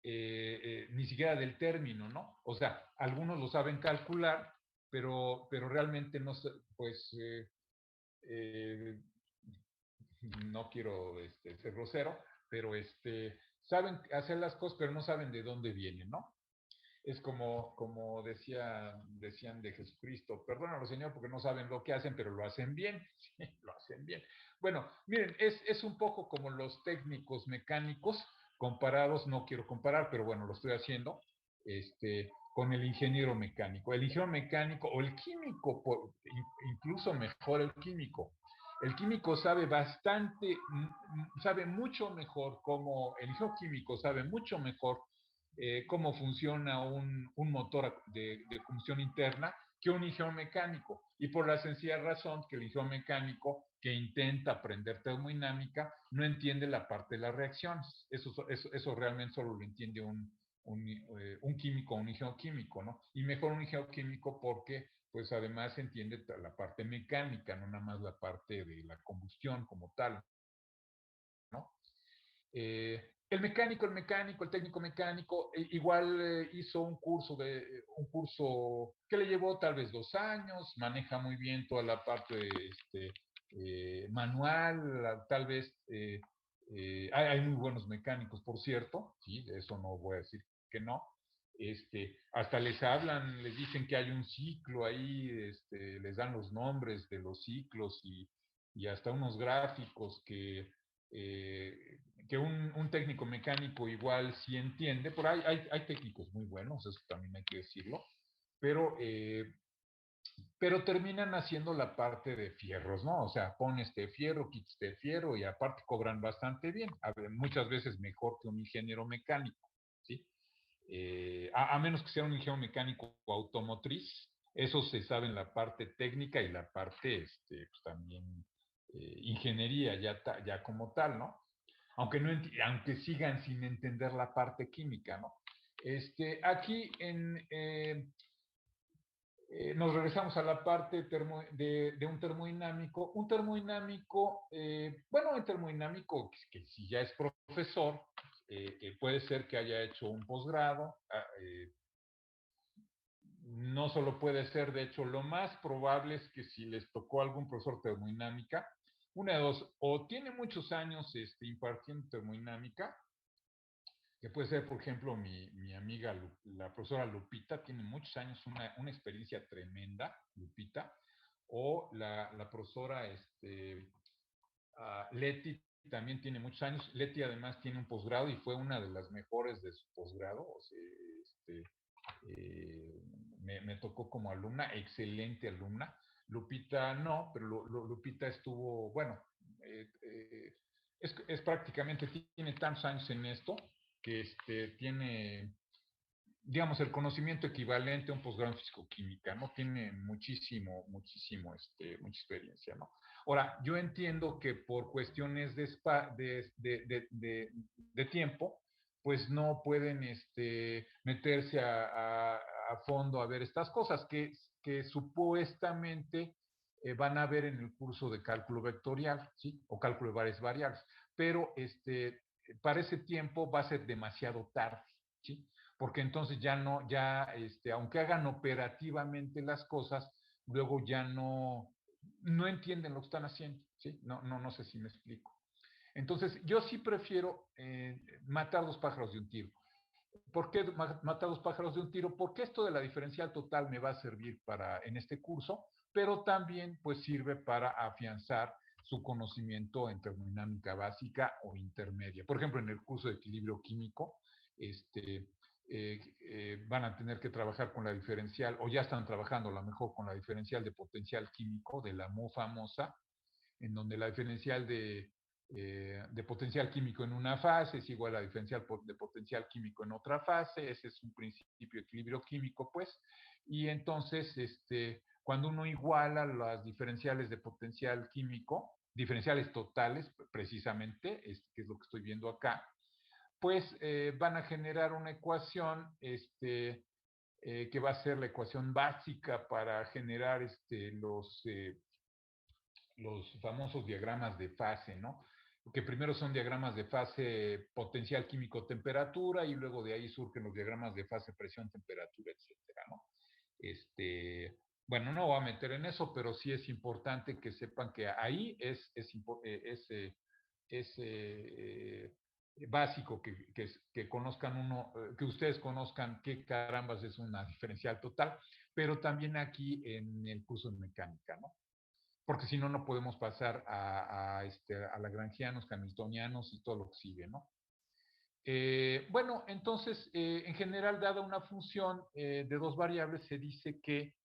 ni siquiera del término, ¿no? O sea, algunos lo saben calcular, pero realmente no, pues, no quiero ser grosero, pero saben hacer las cosas, pero no saben de dónde vienen, ¿no? Es como decían de Jesucristo, perdónalo Señor porque no saben lo que hacen, pero lo hacen bien, sí, lo hacen bien. Bueno, miren, es un poco como los técnicos mecánicos comparados, no quiero comparar, pero bueno, lo estoy haciendo, con el ingeniero mecánico. El ingeniero mecánico o el químico, incluso mejor el químico. El químico sabe bastante, sabe mucho mejor cómo, el ingeniero químico sabe mucho mejor cómo funciona un motor de combustión interna que un ingeniero mecánico. Y por la sencilla razón que el ingeniero mecánico que intenta aprender termodinámica no entiende la parte de las reacciones. Eso realmente solo lo entiende un químico, un ingeniero químico, ¿no? Y mejor un ingeniero químico porque pues además entiende la parte mecánica, no nada más la parte de la combustión como tal, ¿no? El técnico mecánico, igual hizo un curso que le llevó tal vez 2 años, maneja muy bien toda la parte manual, tal vez hay muy buenos mecánicos, por cierto, sí, de eso no voy a decir que no. Hasta les hablan, les dicen que hay un ciclo ahí, les dan los nombres de los ciclos y hasta unos gráficos eh, que un técnico mecánico igual sí entiende, pero hay técnicos muy buenos, eso también hay que decirlo, pero, pero terminan haciendo la parte de fierros, ¿no? O sea, pon este fierro, quita este fierro y aparte cobran bastante bien, muchas veces mejor que un ingeniero mecánico, ¿sí? A menos que sea un ingeniero mecánico automotriz, eso se sabe en la parte técnica y la parte pues también ingeniería ya como tal, ¿no? Aunque sigan sin entender la parte química, ¿no? Aquí nos regresamos a la parte de un termodinámico. Un termodinámico, bueno, un termodinámico que si ya es profesor, puede ser que haya hecho un posgrado, no solo puede ser, de hecho, lo más probable es que si les tocó algún profesor de termodinámica, una de dos, o tiene muchos años impartiendo termodinámica, que puede ser, por ejemplo, mi amiga, la profesora Lupita, tiene muchos años, una experiencia tremenda, Lupita, o la profesora Leti también tiene muchos años. Leti además tiene un posgrado y fue una de las mejores de su posgrado. O sea, eh, me tocó como alumna, excelente alumna. Lupita no, pero Lupita estuvo, bueno, es prácticamente, tiene tantos años en esto que tiene, digamos, el conocimiento equivalente a un posgrado en fisicoquímica, ¿no? Tiene mucha experiencia, ¿no? Ahora, yo entiendo que por cuestiones de tiempo, pues no pueden meterse a fondo a ver estas cosas que supuestamente van a ver en el curso de cálculo vectorial, ¿sí? O cálculo de varias variables. Pero para ese tiempo va a ser demasiado tarde, ¿sí? Porque entonces ya no, aunque hagan operativamente las cosas, luego ya no entienden lo que están haciendo, ¿sí? No sé si me explico. Entonces, yo sí prefiero matar dos pájaros de un tiro. ¿Por qué matar dos pájaros de un tiro? Porque esto de la diferencial total me va a servir en este curso, pero también pues sirve para afianzar su conocimiento en termodinámica básica o intermedia. Por ejemplo, en el curso de equilibrio químico, van a tener que trabajar con la diferencial, o ya están trabajando a lo mejor con la diferencial de potencial químico de la muy famosa, en donde la diferencial de potencial químico en una fase es igual a la diferencial de potencial químico en otra fase. Ese es un principio de equilibrio químico, pues. Y entonces, cuando uno iguala las diferenciales de potencial químico, diferenciales totales, precisamente, que es lo que estoy viendo acá, pues van a generar una ecuación que va a ser la ecuación básica para generar los famosos diagramas de fase, ¿no? Que primero son diagramas de fase potencial químico temperatura y luego de ahí surgen los diagramas de fase presión temperatura, etcétera, ¿no? Bueno, no voy a meter en eso, pero sí es importante que sepan que ahí es básico que conozcan que ustedes conozcan qué carambas es una diferencial total, pero también aquí en el curso de mecánica, ¿no? Porque si no, no podemos pasar a lagrangianos, hamiltonianos y todo lo que sigue, ¿no? Bueno, entonces, en general, dada una función de dos variables, se dice que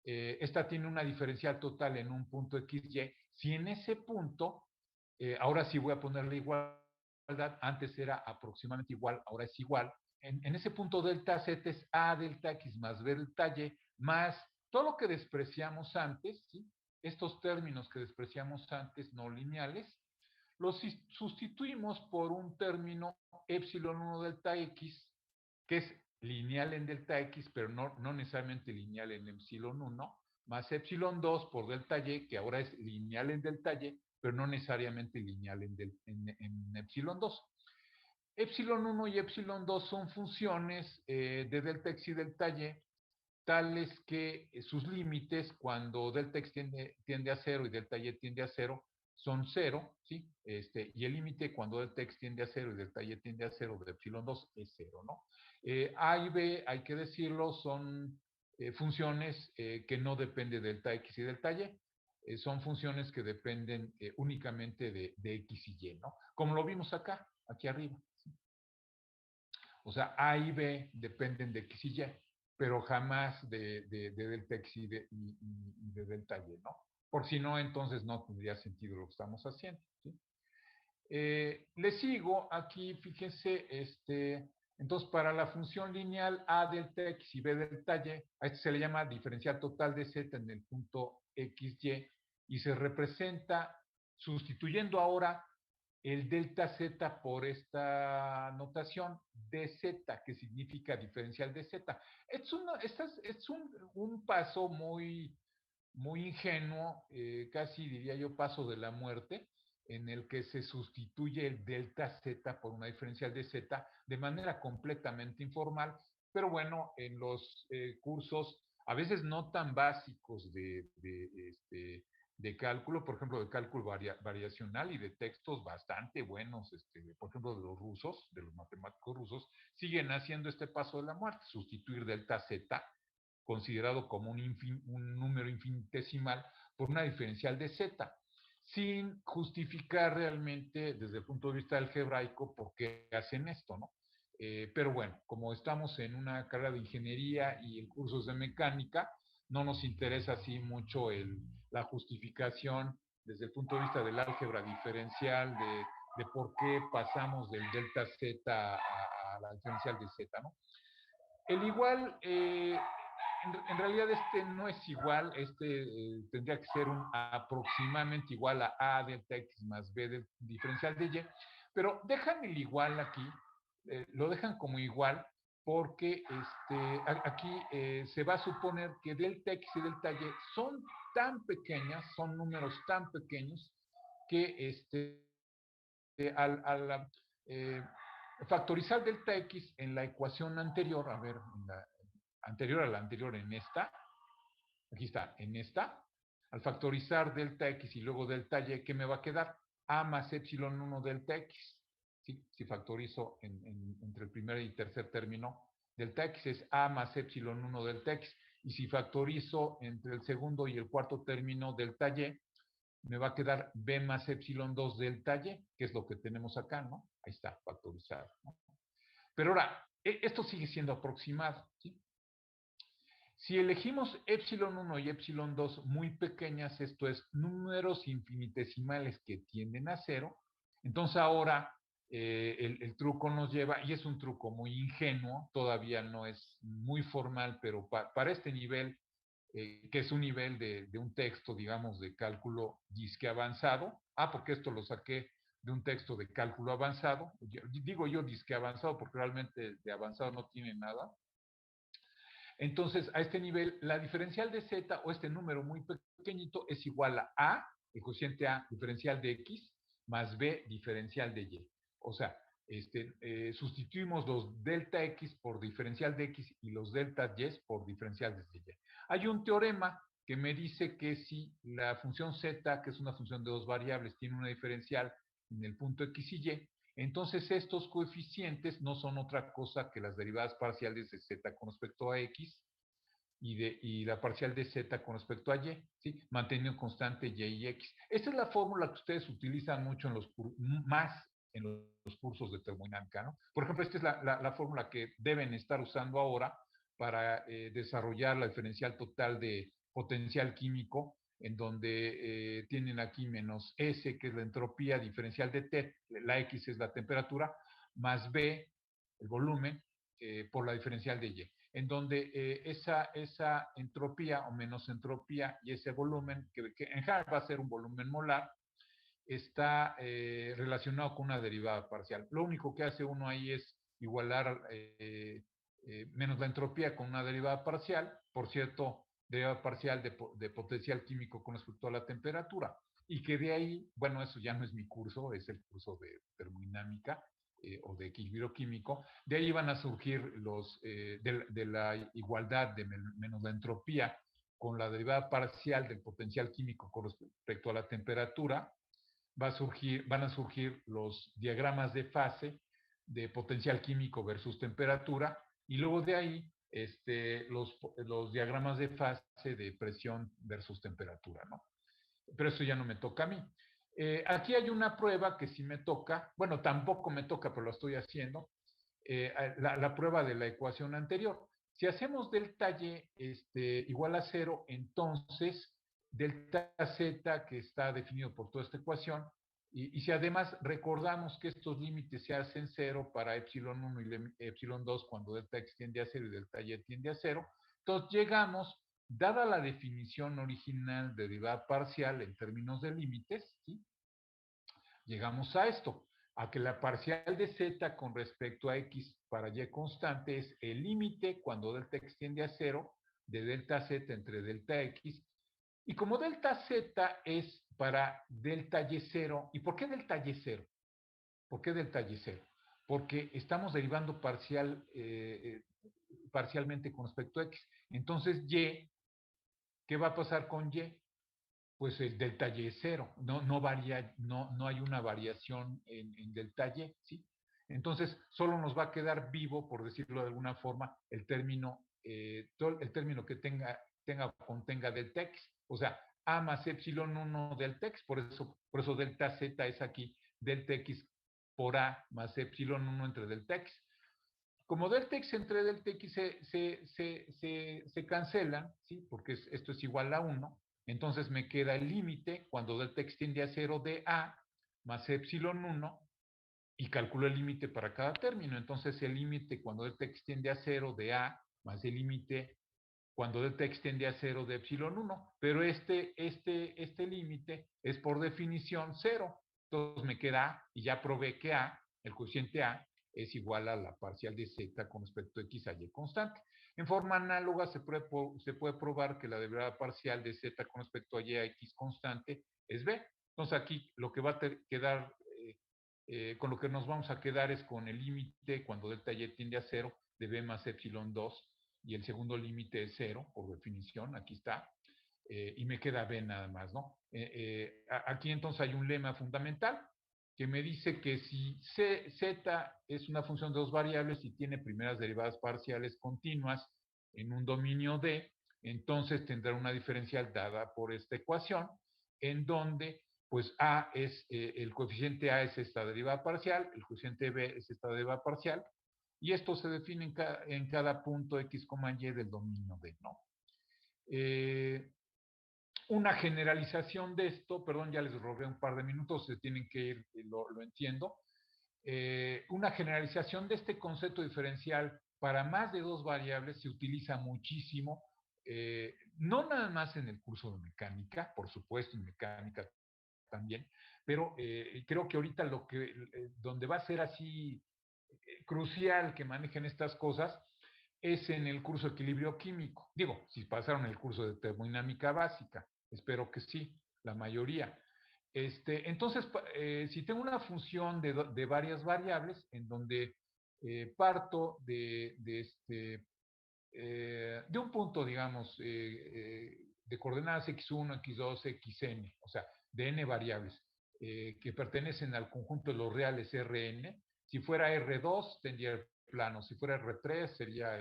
esta tiene una diferencial total en un punto XY. Si en ese punto, ahora sí voy a ponerle igualdad, antes era aproximadamente igual, ahora es igual. En ese punto delta Z es A delta X más B delta Y, más todo lo que despreciamos antes, ¿sí? Estos términos que despreciamos antes no lineales, los sustituimos por un término epsilon 1 delta X, que es lineal en delta X, pero no necesariamente lineal en epsilon 1, más epsilon 2 por delta Y, que ahora es lineal en delta Y, pero no necesariamente lineal en epsilon 2. Epsilon 1 y epsilon 2 son funciones de delta X y delta Y, tales que sus límites, cuando delta X tiende a 0 y delta Y tiende a 0, son 0, ¿sí? Y el límite cuando delta X tiende a 0 y delta Y tiende a 0 de epsilon 2 es 0, ¿no? A y B, hay que decirlo, son funciones que no dependen de delta X y delta Y. Son funciones que dependen únicamente de X y Y, ¿no? Como lo vimos acá, aquí arriba. ¿Sí? O sea, A y B dependen de X y Y, pero jamás de delta X y de delta Y, ¿no? Por si no, entonces no tendría sentido lo que estamos haciendo. ¿Sí? Le sigo aquí, fíjense, entonces para la función lineal A delta X y B delta Y, a esto se le llama diferencial total de Z en el punto XY y se representa sustituyendo ahora el delta Z por esta notación dz, que significa diferencial de Z. Es un paso muy ingenuo, casi diría yo paso de la muerte, en el que se sustituye el delta Z por una diferencial de Z de manera completamente informal, pero bueno, en los cursos a veces no tan básicos de cálculo, por ejemplo, de cálculo variacional y de textos bastante buenos, por ejemplo, de los rusos, de los matemáticos rusos, siguen haciendo este paso de la muerte, sustituir delta Z, considerado como un número infinitesimal, por una diferencial de Z, sin justificar realmente desde el punto de vista algebraico por qué hacen esto, ¿no? Pero bueno, como estamos en una carrera de ingeniería y en cursos de mecánica, no nos interesa así mucho la justificación desde el punto de vista del álgebra diferencial, de por qué pasamos del delta Z a la diferencial de Z, ¿no? El igual, en realidad no es igual, tendría que ser aproximadamente igual a delta X más B del diferencial de Y, pero dejan el igual aquí, lo dejan como igual, porque aquí se va a suponer que delta X y delta Y son tan pequeñas, son números tan pequeños, que al eh, factorizar delta X en la ecuación anterior, a ver, anterior a la anterior en esta, aquí está, en esta, al factorizar delta X y luego delta Y, ¿qué me va a quedar? A más epsilon 1 delta X. ¿Sí? Si factorizo entre el primer y tercer término, delta X es A más epsilon 1 delta X. Y si factorizo entre el segundo y el cuarto término delta Y, me va a quedar B más epsilon 2 delta Y, que es lo que tenemos acá, ¿no? Ahí está, factorizado, ¿no? Pero ahora, esto sigue siendo aproximado, ¿sí? Si elegimos epsilon 1 y epsilon 2 muy pequeñas, esto es números infinitesimales que tienden a cero, entonces ahora el truco nos lleva, y es un truco muy ingenuo, todavía no es muy formal, pero para este nivel, que es un nivel de un texto, digamos, de cálculo disque avanzado, porque esto lo saqué de un texto de cálculo avanzado, digo yo disque avanzado porque realmente de avanzado no tiene nada. Entonces, a este nivel, la diferencial de z o este número muy pequeñito es igual a, el cociente a diferencial de x, más b diferencial de y. O sea, sustituimos los delta x por diferencial de x y los delta y por diferencial de y. Hay un teorema que me dice que si la función z, que es una función de dos variables, tiene una diferencial en el punto x y y, Entonces, estos coeficientes no son otra cosa que las derivadas parciales de z con respecto a x y la parcial de z con respecto a y, ¿sí? Manteniendo constante y y x. Esta es la fórmula que ustedes utilizan mucho más en los cursos de termodinámica, ¿no? Por ejemplo, esta es la fórmula que deben estar usando ahora para desarrollar la diferencial total de potencial químico, en donde tienen aquí menos S, que es la entropía diferencial de T, la X es la temperatura, más B, el volumen, por la diferencial de Y, en donde esa entropía o menos entropía y ese volumen, que en general va a ser un volumen molar, está relacionado con una derivada parcial. Lo único que hace uno ahí es igualar menos la entropía con una derivada parcial, por cierto, derivada parcial de potencial químico con respecto a la temperatura. Y que de ahí, bueno, eso ya no es mi curso, es el curso de termodinámica o de equilibrio químico. De ahí van a surgir de la igualdad de menos la entropía con la derivada parcial del potencial químico con respecto a la temperatura, van a surgir los diagramas de fase de potencial químico versus temperatura, y luego de ahí los diagramas de fase de presión versus temperatura, ¿no? Pero eso ya no me toca a mí. Aquí hay una prueba que sí me toca, bueno, tampoco me toca, pero lo estoy haciendo, la prueba de la ecuación anterior. Si hacemos delta y igual a 0, entonces delta z, que está definido por toda esta ecuación, y si además recordamos que estos límites se hacen 0 para epsilon 1 y epsilon 2 cuando delta x tiende a 0 y delta y tiende a 0, entonces llegamos, dada la definición original de derivada parcial en términos de límites, ¿sí? Llegamos a esto, a que la parcial de z con respecto a x para y constante es el límite cuando delta x tiende a 0 de delta z entre delta x. Y como delta z es para delta y 0, ¿y por qué delta y 0? ¿Por qué delta y 0? Porque estamos derivando parcialmente con respecto a x. Entonces, y, ¿qué va a pasar con y? Pues el delta y es 0, no varía, no hay una variación en delta y, ¿sí? Entonces, solo nos va a quedar vivo, por decirlo de alguna forma, el término que contenga delta x, o sea, a más epsilon 1 delta x, por eso delta z es aquí delta x por a más epsilon 1 entre delta x. Como delta x entre delta x se cancelan, ¿sí? Porque esto es igual a 1, entonces me queda el límite cuando delta x tiende a 0 de a más epsilon 1 y calculo el límite para cada término. Entonces el límite cuando delta x tiende a 0 de a más el límite cuando delta x tiende a 0 de epsilon 1. Pero este límite es por definición 0. Entonces me queda a, y ya probé que a, el coeficiente a, es igual a la parcial de z con respecto a x a y constante. En forma análoga se puede probar que la derivada parcial de z con respecto a y a x constante es b. Entonces aquí lo que va a quedar, con lo que nos vamos a quedar es con el límite cuando delta y tiende a 0 de b más epsilon 2, y el segundo límite es 0, por definición, aquí está, y me queda b nada más, ¿no? Aquí entonces hay un lema fundamental que me dice que si z es una función de dos variables y tiene primeras derivadas parciales continuas en un dominio D, entonces tendrá una diferencial dada por esta ecuación, en donde pues a es, el coeficiente a es esta derivada parcial, el coeficiente b es esta derivada parcial, y esto se define en cada punto x, y del dominio D, ¿no? Una generalización de esto, perdón, ya les robé un par de minutos, se tienen que ir, lo entiendo. Una generalización de este concepto diferencial para más de dos variables se utiliza muchísimo, no nada más en el curso de mecánica, por supuesto en mecánica también, pero creo que ahorita donde va a ser así crucial que manejen estas cosas es en el curso de equilibrio químico. Digo, si pasaron el curso de termodinámica básica, espero que sí, la mayoría. Entonces, si tengo una función de varias variables en donde parto de un punto, digamos, de coordenadas x1, x2, xn, o sea, de n variables. que pertenecen al conjunto de los reales Rn. Si fuera R2 tendría el plano, si fuera R3 sería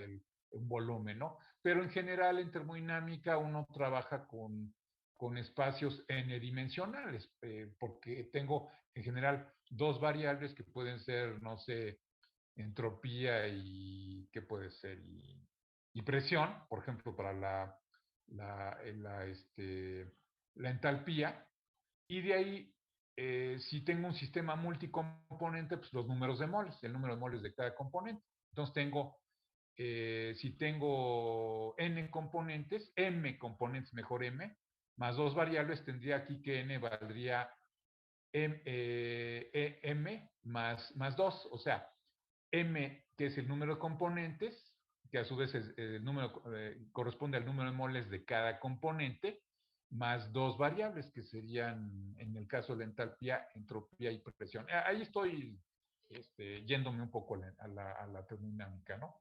un volumen, ¿no? Pero en general en termodinámica uno trabaja con espacios n-dimensionales, porque tengo en general dos variables que pueden ser, no sé, entropía y ¿qué puede ser? Y presión, por ejemplo, para la entalpía, y de ahí, si tengo un sistema multicomponente, pues los números de moles, el número de moles de cada componente. Entonces si tengo n componentes, m componentes, mejor m, más dos variables, tendría aquí que n valdría m más 2, o sea, m, que es el número de componentes, que a su vez el número, corresponde al número de moles de cada componente, más dos variables, que serían, en el caso de la entalpía, entropía y presión. Ahí estoy yéndome un poco a la termodinámica, ¿no?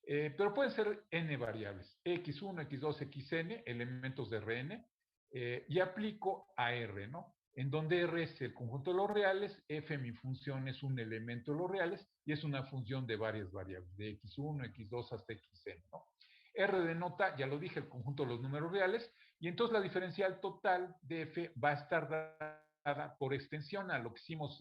Pero pueden ser n variables, x1, x2, xn, elementos de Rn, y aplico a R, ¿no? En donde R es el conjunto de los reales, f mi función es un elemento de los reales y es una función de varias variables, de x1, x2 hasta xn, ¿no? R denota, ya lo dije, el conjunto de los números reales, y entonces la diferencial total de f va a estar dada por extensión a lo que hicimos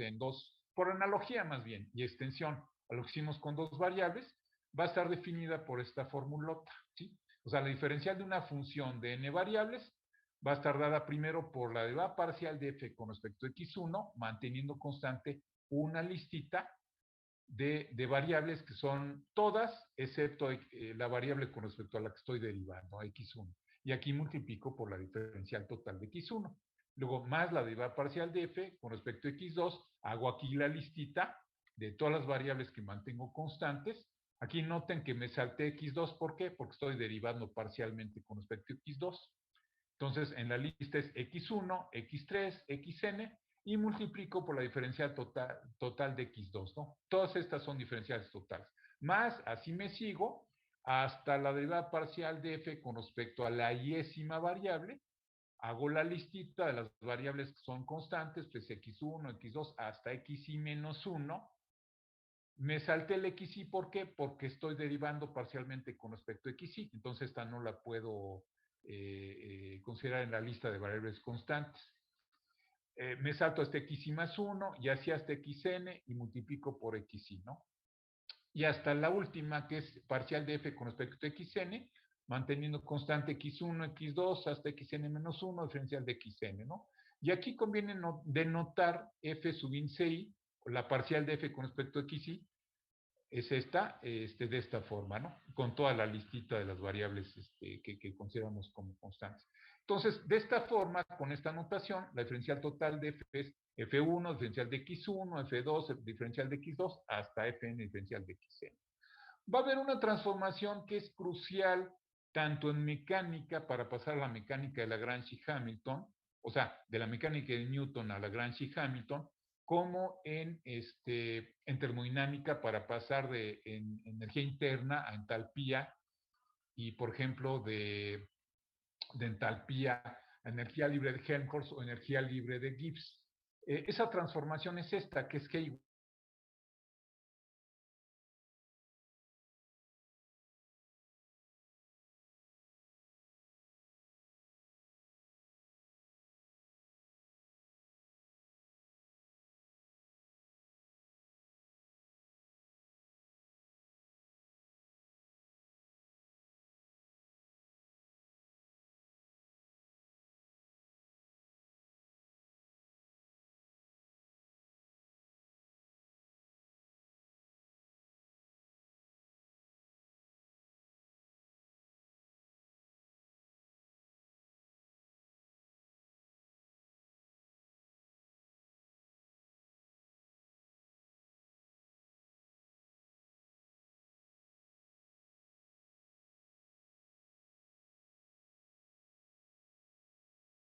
por analogía más bien, y extensión a lo que hicimos con dos variables, va a estar definida por esta formulota, ¿sí? O sea, la diferencial de una función de n variables va a estar dada primero por la derivada parcial de f con respecto a x1, manteniendo constante una listita de variables que son todas, excepto la variable con respecto a la que estoy derivando, x1. Y aquí multiplico por la diferencial total de x1. Luego, más la derivada parcial de f con respecto a x2, hago aquí la listita de todas las variables que mantengo constantes. Aquí noten que me salté x2, ¿por qué? Porque estoy derivando parcialmente con respecto a x2. Entonces, en la lista es x1, x3, xn, y multiplico por la diferencial total de x2, ¿no? Todas estas son diferenciales totales. Más, así me sigo, hasta la derivada parcial de f con respecto a la y-ésima variable. Hago la listita de las variables que son constantes, pues x1, x2, hasta xy menos 1. Me salté el xy, ¿por qué? Porque estoy derivando parcialmente con respecto a xy, entonces esta no la puedo considerar en la lista de variables constantes. Me salto hasta xy más 1 y así hasta xn y multiplico por xy, ¿no? Y hasta la última, que es parcial de f con respecto a xn, manteniendo constante x1, x2 hasta xn menos 1, diferencial de xn, ¿no? Y aquí conviene denotar f sub índice i, la parcial de f con respecto a xy, es esta, de esta forma, ¿no? Con toda la listita de las variables que consideramos como constantes. Entonces, de esta forma, con esta notación, la diferencial total de f es f1, diferencial de x1, f2, diferencial de x2, hasta fn, diferencial de xn. Va a haber una transformación que es crucial tanto en mecánica, para pasar a la mecánica de Lagrange y Hamilton, o sea, de la mecánica de Newton a Lagrange y Hamilton, como en termodinámica, para pasar de energía interna a entalpía, y por ejemplo de entalpía a energía libre de Helmholtz o energía libre de Gibbs. Esa transformación es esta, que es G